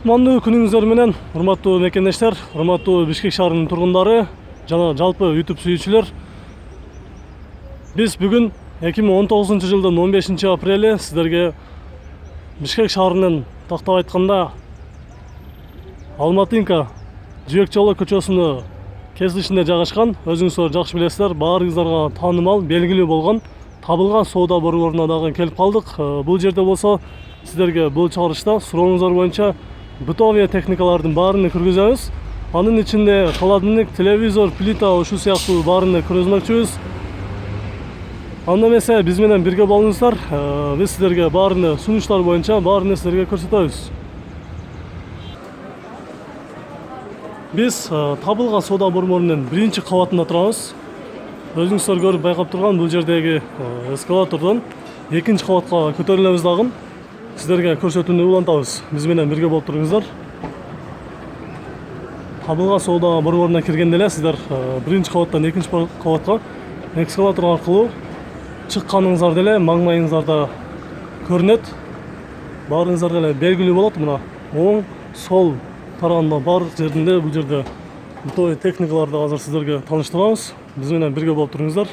Кутмандуу күнүңүздөр менен, урматтуу мекендештер, урматтуу Бишкек шаарынын тургундары жана жалпы YouTube сүйүүчүлөр. Биз бүгүн 2019 жылдын 15 апрели сиздерге Бишкек шаарынын тактап айтканда Алматинка Жибек жолу көчөсүнүн кесилишинде жайгашкан, өзүңүздөр жакшы билесиздер, баарыңыздарга таанымал, белгилүү болгон табылган соода борборуна дагы келип калдык. Бул жерде болсо сиздерге бул чыгарышта сурооңуздар боюнча бытовый техникалардын баарын киргизебиз. Анын ичинде холодильник, телевизор, плита ушул сыяктуу баарын киргизмекчибиз. Анда эмесе биз менен бирге болуңуздар. Биз сиздерге баарын сунуштар боюнча баарын сиздерге көрсөтөбүз. Биз табылган соода борборунун биринчи кабатында турабыз. Өзүңүздөр көрүп байкап турган бул жердеги эскалатордон экинчи кабатка көтөрүлөбүз дагы. Сиздерге көрсөтүүнү улантабыз. Биз менен бирге болуп туруңуздар. Табылган соода борборуна киргенде эле сиздер биринчи кабаттан экинчи кабатка эскалатор аркылуу чыкканыңыздарда эле маңмайыңыздарда көрүнөт. Баарыңыздарга эле белгилүү болот. Мына оң, сол тарабында бар жеринде бул жерде бытовый техникаларды азыр сиздерге тааныштырабыз. Биз менен бирге болуп туруңуздар.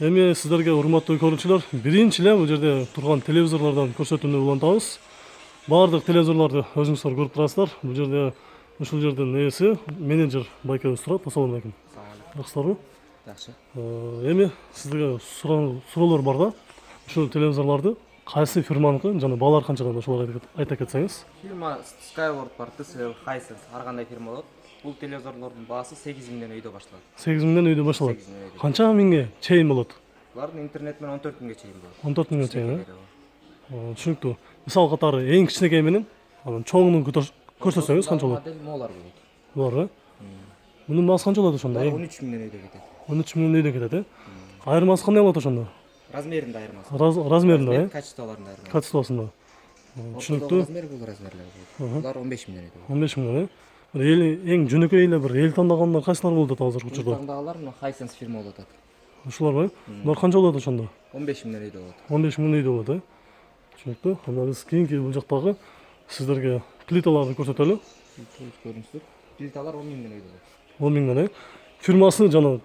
Эми сиздерге урматтуу көрүүчүлөр, биринчи эле бул жерде турган телевизорлордон көрсөтүүнү улантабыз. Баардык телевизорлорду өзүңүздөр көрүп турасыздар. Бул жерде ушул жердин ээси менеджер байкебиз турат. Ассалам алейкум. Жакшысыздарбы? Жакшы. Эми сиздерге суроолор бар да. Ушул телевизорлорду кайсы фирманыкы жана баалар канчадан ошолорду айта кетсеңиз. Фирма Skyward бар, TCL, Hisense, ар кандай фирма болот. Бул телевизорлордун баасы 8 миңден өйдө башталат. 8 миңден өйдө башталат. Канча миңге чейин болот? Булардын интернет менен 14 миңге чейин болот. 14 миңге чейин. Түшүнүктүү. Мисал катары эң кичинекей менен анан чоңун көрсөтсөңүз канча болот? Модель молар болот. Булар, Мунун баасы канча болот ошондо? 13 миңден өйдө кетет. 13 миңден өйдө кетет, Айырмасы кандай болот ошондо? Размеринде айырмасы. Размеринде, Качестволорунда айырмасы. Качествосунда. Түшүнүктүү. Размер бул размерлер болот. Булар 15 миңден өйдө. 15 миңден, Эң жөнөкөй эле бир эл тандаганда кайсылар болуп атат азыр учурда? Тандагылар мына Hisense фирма болуп атат. Ушулар, Булар канча болот ошондо? 15 миңден өйдө болот. 15 миңден өйдө болот, Түшүнүктүү. Анда биз кийинки бул жактагы сиздерге плиталарды көрсөтөлү. Көрүңүздөр. Плиталар 10 миңден өйдө болот. 10 миңден, Фирмасы жана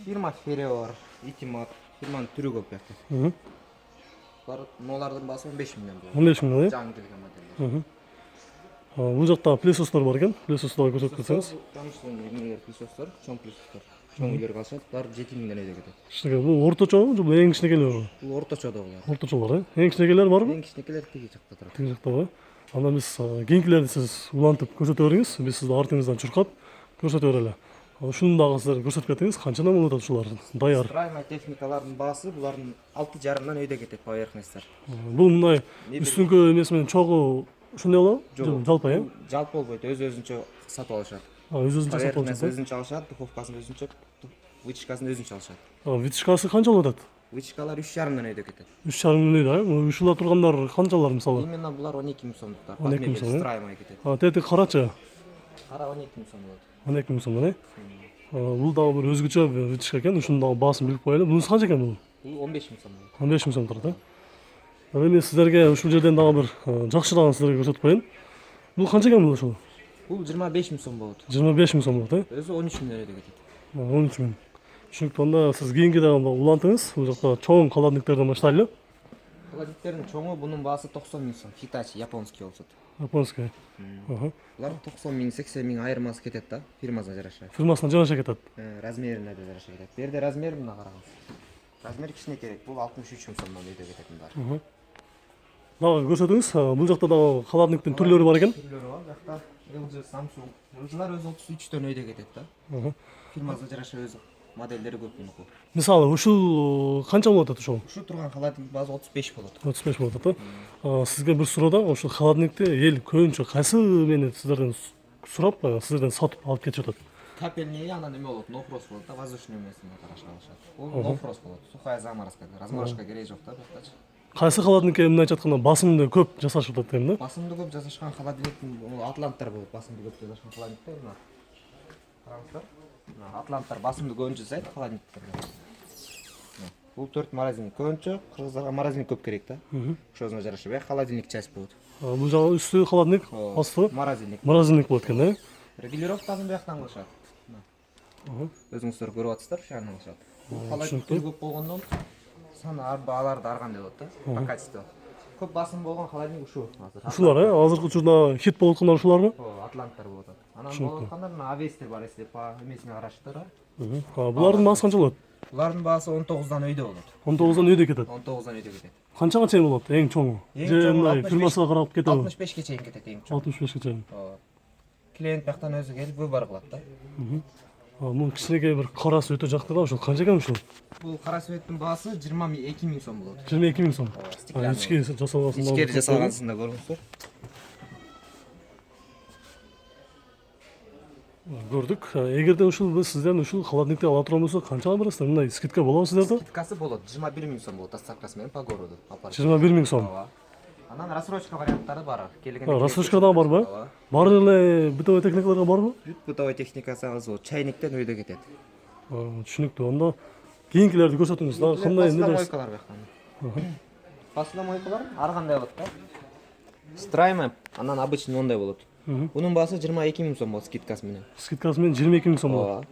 Фирма Фереор, Итимат, фирманын түрү көп бияқта. Молардын баасы 15 миңден болот. 15 миңден, Жаңы келген моделдер. Бул жакта плесостор бар экен. Плесосторду көрсөтүп кетсеңиз. Таныштын эмнелер плесостор, чоң плесостор. Чоң үйлөр калышат, булар 7 миңден өйдө кетет. Кичинекей, бул орточобу же бул эң кичинекейлери? Бул орточодо булар. Орточолор, Эң кичинекейлер барбы? Эң кичинекейлер тиги жакта турат. Тиги жакта, Анда биз кийинкилерди сиз улантып көрсөтө бериңиз. Биз сизди артыңыздан чуркап көрсөтө берели. Ушуну дагы сиздер көрсөтүп кетиңиз. Канчадан болуп атат ушулар? Даяр. Строевой техникалардын баасы булардын 6,5-дан өйдө кетет поверхностьтар. Бул мындай үстүңкү эмеси менен чогуу ошондой болобу? Жок, Жалпы, Жалпы болбойт, өз-өзүнчө сатып алышат. Өз-өзүнчө сатып Поверхностьты алышат. өзүнчө алышат, духовкасын өзүнчө, вытяжкасын өзүнчө алышат. Вытяжкасы канча болуп атат? Вытяжкалар 3,5-дан өйдө кетет. 3,5 миңден, Ушула тургандар канчалар мисалы? Именно булар 12 миң сомдуктар. 12 миң сом, Строевой кетет. Тети карачы Кара 12 миң сом болот. 12 миң сомдон, Бул дагы бир өзгөчө вытяжка экен. Ушунун дагы баасын билип коелу. Бунун канча экен бул? Бул 15 миң сом болот. 15 миң сом турат, Эми сиздерге ушул жерден дагы бир жакшыраагын сиздерге көрсөтүп коеюн. Бул канча экен бул ушул? Бул 25 миң сом болот. 25 миң сом болот, Өзү 13 миңден өйдө кетет. 13 миң. Түшүнүктүү. Анда сиз кийинки дагы улантыңыз. Бул жакта чоң холодильниктерден баштайлы. Холодильниктердин чоңу бунун баасы 90 миң сом. Hitachi японский болсот. Японский. Булар 90 миң, 80 миң айырмасы кетет да, фирмасына жараша. Фирмасына жараша кетет. Размерине да жараша кетет. Бу жерде размер мына караңыз. Размер кичине керек. Бул 63 миң сомдон өйдө кетет мындар. Дагы көрсөтүңүз. Бул жакта дагы холодильниктин түрлөрү бар экен. Түрлөрү бар. Жакта LG, Samsung. LG'лар өзү 33төн өйдө кетет да. Фирмасына жараша өз модельдери көп мунуку. Мисалы, ушул канча болот ушул? Ушу турган холодильник баасы 35 болот. 35 болот атат. Сизге бир суроо да, ушул холодильникти эл көбүнчө кайсы мени сиздерден сурап, сиздерден сатып алып кетип атат? Капельный анан эме болот, нофрост болот да, воздушный эмесине караша алышат. Бул нофрост болот, сухая заморозка, разморозка кереги жок да буяктачы. Кайсы холодильникке эмне айтып атканда басымды көп жасашып атат дейм да? Басымды көп жасашкан холодильниктин атланттар болот, басымды көп жасашкан холодильниктер мына. Караңыздар. Мына атланттар басымды көбүнчө жасайт холодильниктерде. Бул 4 морозильник. Көбүнчө кыргыздарга морозильник көп керек да. Ошосуна жараша бай холодильник часть болот. Бул жагы үстү холодильник, асты Морозильник. морозильник болот экен, э? Регулировкасын бияктан кылышат. Өзүңүздөр көрүп атасыздар, ошону кылышат. Холодильник көп болгондон саны аларды ар кандай болот да. По качеству. Көп басым болгон холодильник ушу азыр. Ушулар, азыркы учурда хит болуп аткандар ушуларбы? Атланттар болот. Анан болуп аткандар мына авестер бар, если по эмесине карашыптыр. Булардын баасы канча болот? Булардын баасы 19дан өйдө болот. 19дан өйдө кетет. 19дан өйдө кетет. Канчага чейин болот эң чоңу? Же мындай фирмасына карап кетеби? 65ке чейин кетет эң чоң. 65ке чейин. Клиент бияктан өзү келип выбор кылат да. Мун кичинекей бир кара сөтө жакты да, ошол канча экен ушул? Бул кара светтин баасы 22 миң сом болот. 22 миң сом. Стеклянный. Ички жасалгансында. Ичкери жасалгансында көрүңүздөр. Көрдүк. Эгерде ушул биз сизден ушул холодильникти ала турган болсок, канчага бересиздер? Мындай скидка болобу сиздерде? Скидкасы болот. 21 миң сом болот доставкасы менен по городу. 21 миң сом. Анан рассрочка варианттары бар. Рассрочка да барбы? Баары эле бытовой техникаларга барбы? Бүт бытовой техникасы азыр чайниктен өйдө кетет. Түшүнүктүү. Анда кийинкилерди көрсөтүңүз да. Кандай эмне? Посудомойкалар бияктан. Посудомойкалар ар кандай болот да. Страйма, анан обычный ондай болот. Бунун баасы 22 миң сом болот скидкасы менен. Скидкасы менен 22 миң сом болот.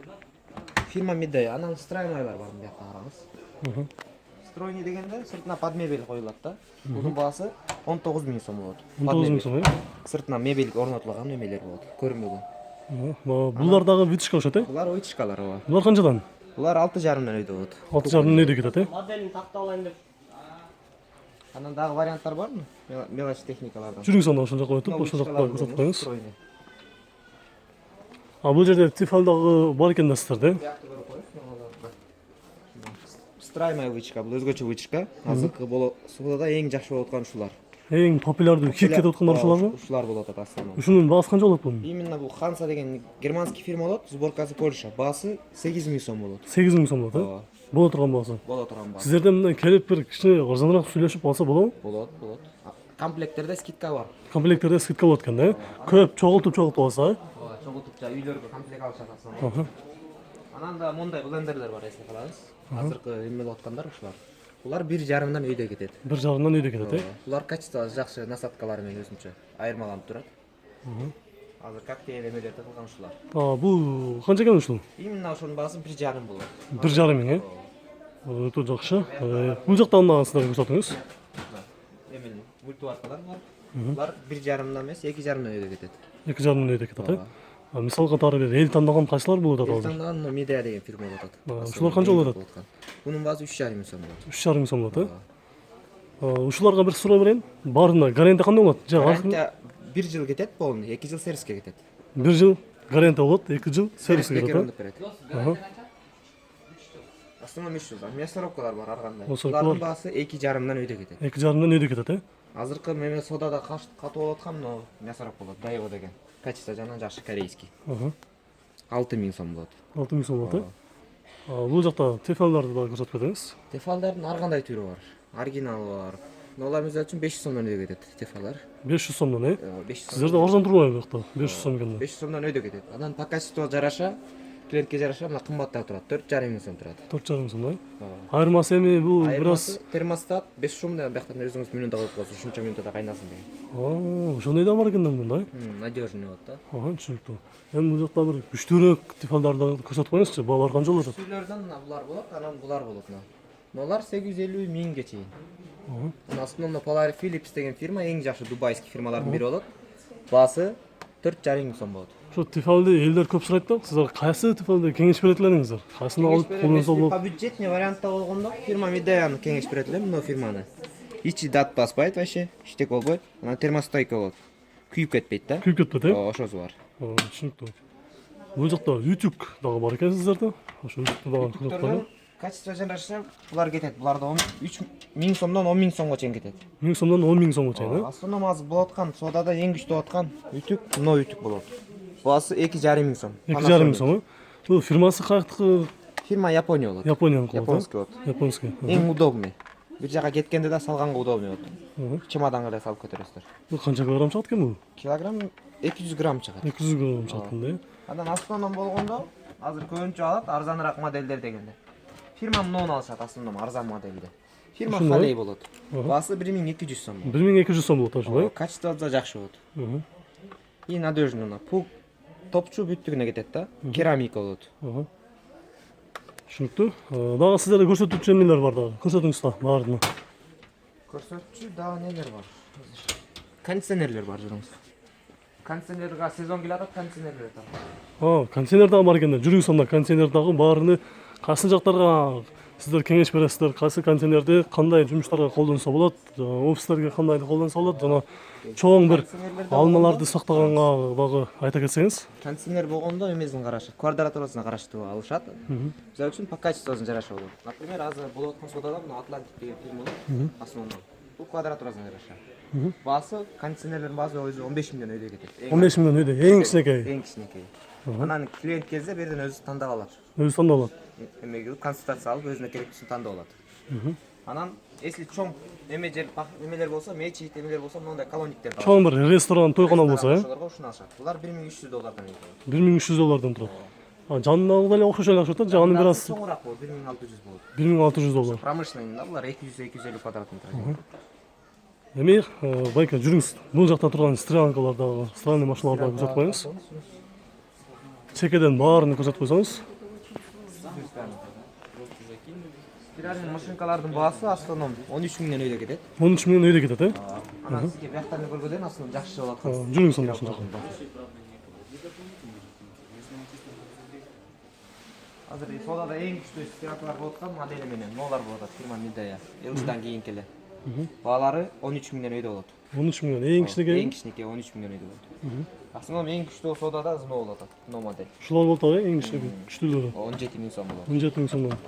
Фирма Медея, анан страймайлар бар буякта караңыз. Стройный дегенде сыртына под мебель коюлат да. Бунун баасы 19 миң сом болот. 19 миң сом, Сыртына мебель орнотулган эмелер болот, көрүнбөгөн. Булар дагы вытяжка окшойт, Булар вытяжкалар ооба. Булар канчадан? Булар 6,5 өйдө болот. 6,5 өйдө кетет, Моделин тактап алайын деп. Анан дагы варианттар барбы? Мелочь техникалардан. Жүрүңүз анда ошол жака өтүп, ошол жакта көрсөтүп коюңуз. Стройный. Бул жерде тефал дагы бар экен да сиздерде. Биякты көрүп коюңуз. Страймая вытяжка, бул өзгөчө вытяжка. Азыркы суудада эң жакшы болуп аткан ушулар. Эң популярдуу хит кетип аткандар ушуларбы? Ушулар болуп атат основном. Ушунун баасы канча болот бунун? Именно бул Ханса деген германский фирма болот, сборкасы Польша. Баасы 8 миң сом болот. 8 миң сом болот, Ооба. Боло турган баасы. Боло турган баасы. Сиздерден мындай келип бир кичине арзаныраак сүйлөшүп алса болобу? Болот. Комплекттерде скидка бар. Комплекттерде скидка болот экен да? Көп чогултуп алса, Ооба, чогултуп үйлөргө комплект алышат асынан. Анан да мондай блендерлер бар, если каласыз. Азыркы эме болуп аткандар ушулар. Булар 1,5дан өйдө кетет. 1,5-дан өйдө кетет, Булар качествосы жакшы, насадкалары менен өзүнчө айырмаланып турат. Азыр коктейль эмелерди кылган ушулар. Бул канча экен ушул? Именно ошонун баасы 1,5 болот. 1,5 миң, Өтө жакшы. Бул жакта анда сиздер көрсөтүңүз. Эмени мультиваркалар бар. Булар 1,5дан эмес, 2,5дан өйдө кетет. 2,5-дан өйдө кетет, Мисал катары бир эл тандаган кайсылар болот атат? Эл тандаган Медея деген фирма болуп атат. Ушулар канча болот атат? Бунун баасы 3,5 миң сом болот. 3,5 миң сом болот, Ушуларга бир суроо берейин. Баарына гарантия кандай болот? Гарантия 1 жыл кетет полный, 2 жыл сервиске кетет. 1 жыл гарантия болот, 2 жыл сервиске кетет. Основном 3 жылдан. Мясорубкалар бар ар кандай. Мясорубкалар. Булардын баасы 2,5дан өйдө кетет. 2,5-дан өйдө кетет, Азыркы меме содада катуу болуп аткан но мясорубка болот, Дайво деген. Качество жагынан жакшы корейский. 6 миң сом болот. 6 миң сом болот, Бул жакта тефалдарды да көрсөтүп кетиңиз. Тефалдардын ар кандай түрү бар. Оригиналы бар. Олар мисалы үчүн 500 сомдон өйдө кетет тефалдар. 500 сомдон, 500 сом. Сиздерде арзан турбайбы бу жакта? 500 сом экенде. 500 сомдон өйдө кетет. Анан по качеству жараша, клиентке жараша мына кымбаттап турат. 4,5 миң сом турат. 4,5 миң сом, Айырмасы эми бул бир аз термостат 5 шум менен бияктан өзүңүз минутта коюп коесуз, ушунча минутта кайнасын деген. ошондой да бар экен да мында, Надежный болот да. Түшүнүктүү. Эми бул жакта бир күчтүүрөөк тефалдарды көрсөтүп коюңузчу, баалар канча болот? Күчтүүлөрдөн булар болот, анан булар болот. Нолар 850 миңге чейин. Основном Polaris Philips деген фирма эң жакшы дубайский фирмалардын бири болот. Баасы 4,5 миң сом болот. Ошо тефалды элдер көп сурайт да. Сиздер кайсы тефалды кеңеш берет элеңиздер? Кайсыны алып колдонсо болот? По бюджетный вариантта болгондо фирма Медеяны кеңеш берет элем, но фирманы. Ичи дат баспайт вообще, иштек болбойт. Анан термостойка болот. Күйүп кетпейт да. Күйүп кетпейт, Ошосу бар. Түшүнүктүү. Бул жакта утюг дагы бар экен сиздерде. Ошо утюгду дагы көрсөтүп коюң. Качество жараша булар кетет. Буларда 3 миң сомдон 10 миң сомго чейин кетет. 1000 сомдон 10 миң сомго чейин, Основном азыр болуп аткан содада эң күчтүү болуп аткан утюг, но утюг болот. Баасы 2,5 миң сом. 2,5 миң сом, Бул фирмасы каяктыкы? Фирма Япония болот. Японияныкы болот. Японский болот. Японский. Эң удобный. Бир жака кеткенде да салганга удобный болот. Чемоданга эле салып көтөрөсүздөр. Бул канча килограмм чыгат экен бул? Килограмм 200 грамм чыгат. 200 грамм чыгат экен, Андан основном болгондо азыр көбүнчө алат арзаныраак моделдер дегенде. Фирма мынуны алышат основном арзан моделде. Фирма Ушундай? Халей болот. Баасы 1200 сом. 1200 сом болот ошолой. Качество да жакшы болот. И надежно. Пул топчу бүттүгүнө кетет да. Керамика болот. Түшүнүктүү. Дагы сиздерде көрсөтүүчү эмнелер бар дагы? Көрсөтүңүз да баарына. Көрсөтчү дагы нелер бар? Кондиционерлер бар жүрүңүз. Кондиционерге сезон келатат, кондиционерлер бар. Кондиционер дагы бар экен да. Жүрүңүз анда кондиционер дагы баарыны кайсы жактарга сиздер кеңеш бересиздер, кайсы кондиционерди кандай жумуштарга колдонсо болот, офистерге кандай колдонсо болот жана чоң бир алмаларды сактаганга дагы айта кетсеңиз. Кондиционер болгондо эмесин карашат, квадратурасына караштуу алышат. Мисалы үчүн по качествосуна жараша болот. Например, азыр болот аткан содада мына Атлантик деген фирма основной. Бул квадратурасына жараша. Баасы кондиционерлердин баасы өзү 15 миллион өйдө кетет. 15 миллион өйдө, эң кичинекей. Эң кичинекей. Анан клиент келсе берден өзү тандап алат. Өзү тандап алат. Эмеге консультация алып өзүнө керектүүсүн тандап алат. Анан если чоң эмелер болсо, мечит эмелер болсо, мындай колонниктер бар. Чоң бир ресторан, тойхона болсо, Ошолорго ушуну алышат. Булар $1300 турат. 1300 доллардан турат. Жанындагы деле окшош эле акча, жаны бир аз чоңураак болот, 1600 болот. 1600 доллар. Промышленный да, булар 200-250 квадрат метр. Эми байка жүрүңүз. Бул жакта турган стрелкалар дагы, стиральный машиналар дагы көрсөтүп коюңуз. Чекеден баарын көрсөтүп койсоңуз. Стиральный машинкалардын баасы астроном 13 миллион өйдө кетет. 13 миллион өйдө кетет, Анан сизге бияктан көргөдөн астроном жакшы болот. Жүрүңүз анда ошол жака. Азыр содада эң күчтүү стиралкалар болуп аткан модели менен нолар болуп атат, фирма Midea. LG'дан кийинки эле. Баалары 13 миллион өйдө болот. 13 миллион эң кичинекей. Эң кичинекей 13 миллион өйдө болот. Основном эң күчтүү содада Zno болот атат, Zno модель. Ушулар болуп атабы эң күчтүүлөрү. 17 миң сом болот. 17 миң сомдон.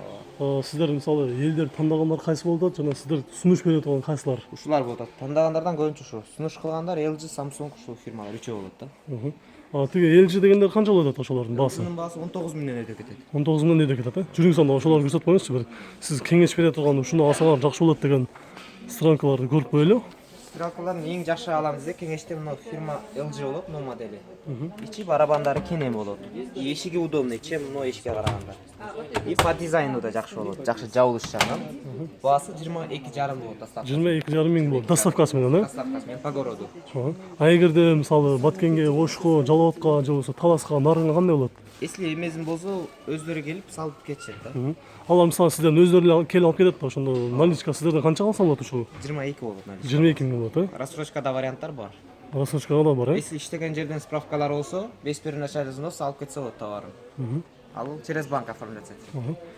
Сиздер мисалы элдер тандагандар кайсы болуп атат жана сиздер сунуш берип турган кайсылар? Ушулар болуп атат. Тандагандардан көбүнчө ушу. Сунуш кылгандар LG, Samsung ушул фирмалар үчөө болот да. Тиги LG дегендер канча болуп атат ошолордун баасы? Ушунун баасы 19 миллион өйдө кетет. 19 миллион өйдө кетет, Жүрүңүз анда ошолорду көрсөтүп коюңузчу бир. Сиз кеңеш бере турган ушуну алсаңар жакшы болот деген странкаларды көрүп коелу. Стиралкалардын эң жакшы алам десе кеңеште мына фирма LG болот, но модели. Ичи барабандары кене болот. Эшиги удобный, чем мына эшикке караганда. И по дизайну да жакшы болот. Жакшы жабылышчан. Баасы 22,5 болот доставка. 22,5 миң болот доставкасы менен, Доставкасы менен по городу. Эгерде мисалы Баткенге, Ошко, Жалал-Абадка же болбосо Таласка, Нарынга кандай болот? Если эмесин болсо өздөрү келип салып кетишет да. Алар мисалы сиздерден өздөрү эле келип алып кетет да, ошондо наличка сиздерден канча калса болот ушул? 22 болот наличка. 22 миң болот, Рассрочкада варианттар бар. Рассрочкага да бар, Если иштеген жерден справкалар болсо, без первоначальный взнос алып кетсе болот товарын. Ал через банк оформляться.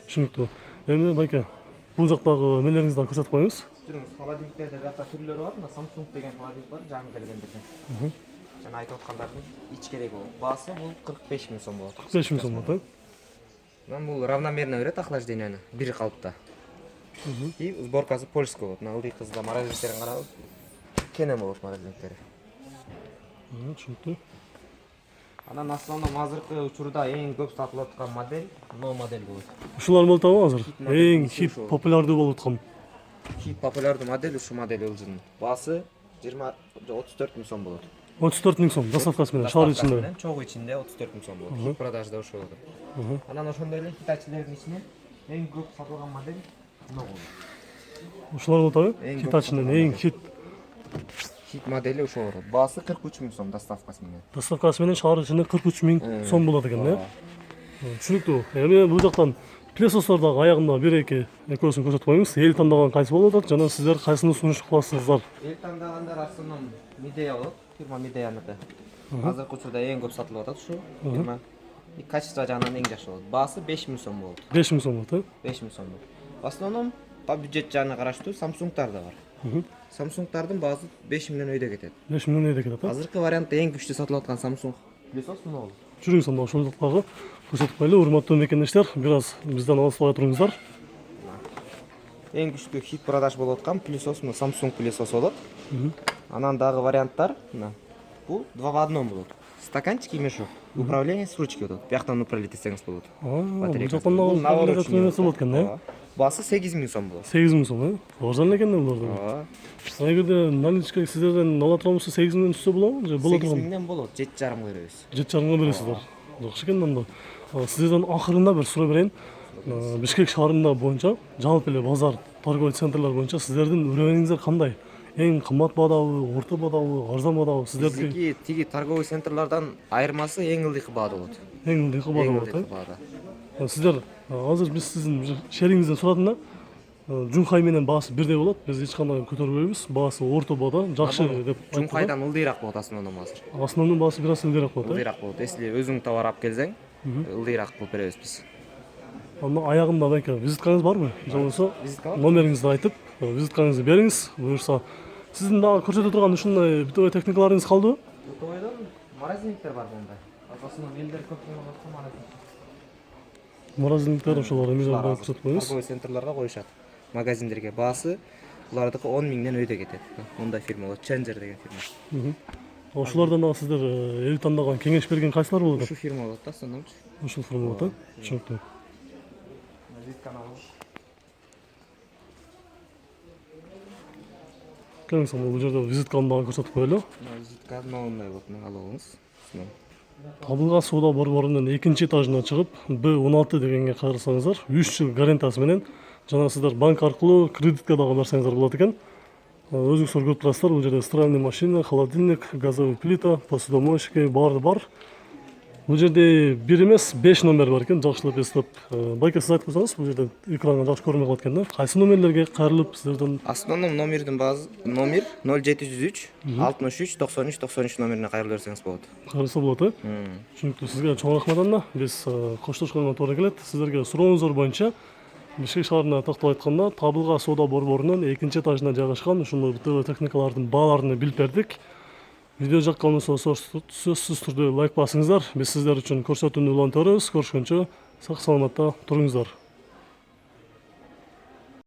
Түшүнүктүү. Эми байке, бул жактагы эмелериңизди дагы көрсөтүп коюңуз. Жүрүңүз, холодильниктерде жакта түрлөрү бар. Мына Samsung деген холодильник бар, жаңы келгендерден. Жана айтып аткандардын ич кереги болот. Баасы бул 45 миң сом болот. 45 миң сом болот, Мен бул равномерно берет охлажденияны, бир калыпта. И сборкасы польский болот. Мына ылдый кызда морозильниктерин карагыз. Кене болот морозильниктери. Түшүнүктүү. Анан основном азыркы учурда эң көп сатылып аткан модель No модель болот. Ушулар болуп атабы азыр? Эң хит популярдуу болуп аткан. Хит популярдуу модель ушу модель LG'нын. Баасы 34 миң сом болот. 34 миң сом доставкасы менен, шаар ичинде. Чогуу ичинде 34 миң сом болот. Хит продажда ошол болот. Анан ошондой эле хитачилердин ичинен эң көп сатылган модель No болот. Ушулар болуп атабы? Хитачинен эң хит Хит модели ошол болот. Баасы 43 миң сом доставкасы менен. доставкасы менен шаар ичинде 43 миң сом болот экен, Түшүнүктүү. Эми бул жактан пилесостор дагы аягында бир-эки экөөсүн көрсөтүп коюңуз. Эл тандаган кайсы болуп атат жана сиздер кайсыны сунуш кыласыздар? Эл тандагандар основном Midea болот. Фирма Midea-ныкы. Азыркы учурда эң көп сатылып атат ушу фирма. И качество жагынан эң жакшы болот. Баасы 5 миң сом болот. 5 миң сом болот, 5 миң сом болот. В основном по бюджет жагына караштуу Samsung'тар да бар. Samsung'тардын баасы 5 миллион өйдө кетет. 5 миң өйдө кетет, Азыркы вариантта эң күчтүү сатылып аткан Samsung пилесос мына болот. Жүрүңүз анда ошол жактагы көрсөтүп коелу. Урматтуу мекендештер, бир аз бизден алыспай туруңуздар. Эң күчтүү хит продаж болуп аткан пилесос мына Samsung пилесос болот. Анан дагы варианттар мына. Бул 2 в 1 болот. Стаканчик и мешок. Управление с ручки болот. Бияктан управлять этсеңиз болот. Бул жактан наворочный болот экен, Баасы 8 миң сом болот. 8 миң сом, Арзан экен булар. Эгерде наличка сиздерден ала турганбызса 8 миңден түшсө болобу же боло 8 турган? миңден болот, 7,5 беребиз. 7,5 бересиздер. Жакшы экен анда. Сиздерден акырында бир суроо берейин. Бишкек шаарында боюнча жалпы эле базар торговый центрлер боюнча сиздердин үрөөнүңүздөр кандай? Эң кымбат баадабы, орто баадабы, арзан баадабы сиздердики? Биздики тиги торговый центрлардан айырмасы эң ылдыйкы баада болот. Эң ылдыйкы баада Эң болот, ылдыйкы баада. Сиздер азыр биз сиздин шериңизден сурадым да. Жунхай менен баасы бирдей болот. Биз эч кандай көтөрбөйбүз. Баасы орто баада, жакшы деп айттык. Жунхайдан ылдыйраак болот основном азыр. Основной баасы бир аз ылдыйраак болот. Ылдыйраак болот. Если өзүң товар алып келсең, ылдыйраак кылып беребиз биз. Анда аягында байке визиткаңыз барбы? Же болбосо Визитка? номериңизди айтып, визиткаңызды бериңиз. Буюрса, сиздин дагы көрсөтө турган ушундай битовой техникаларыңыз калдыбы? Бутовойдон морозильниктер бар мондай. Асасында элдер көп болуп аткан морозильник. Морозильниктер ошолор эмелерди көрсөтүп коюңуз. Торговый центрларга коюшат. Магазиндерге баасы булардыкы 10 миңден өйдө кетет. Мондай фирма болот, Challenger деген фирма. Ошолордон дагы сиздер эл тандаган кеңеш берген кайсылар болот? Ушу фирма болот да, сономчу. Ушул фирма болот, түшүнүктүү. Визитканы алып. Келиңиз, бул жерде визитканы дагы көрсөтүп коелу. Визитка новый болот, мына алыңыз. Табылган соода борборунун экинчи этажына чыгып, Б16 дегенге кайрылсаңыздар, 3 жыл гарантиясы менен жана сиздер банк аркылуу кредитке дагы барсаңыздар болот экен. Өзүңүздөр көрүп турасыздар, бул жерде стиральный машина, холодильник, газовый плита, посудомойщики баары бар. Бул жерде 1 эмес 5 номер бар экен, жакшылап эстеп. Байке сиз айтып койсоңуз, бул жерде экранга жакшы көрүнбөй калат экен да. Кайсы номерлерге кайрылып сиздерден? Основном номердин базы номер 0703 63 93 93 номерине кайрылып берсеңиз болот. Кайрылса болот, Түшүнүктүү. Сизге чоң рахмат анда. Биз коштошконго туура келет. Сиздерге сурооңуздар боюнча Бишкек шаарына тактап айтканда, Табылга соода борборунун экинчи этажына жайгашкан ушундай бытовой техникалардын бааларын билип бердик. Видео жаккан болсо сөзсүз түрдө лайк басыңыздар. Биз сиздер үчүн көрсөтүүнү улантабыз. Көрүшкөнчө сак саламатта туруңуздар.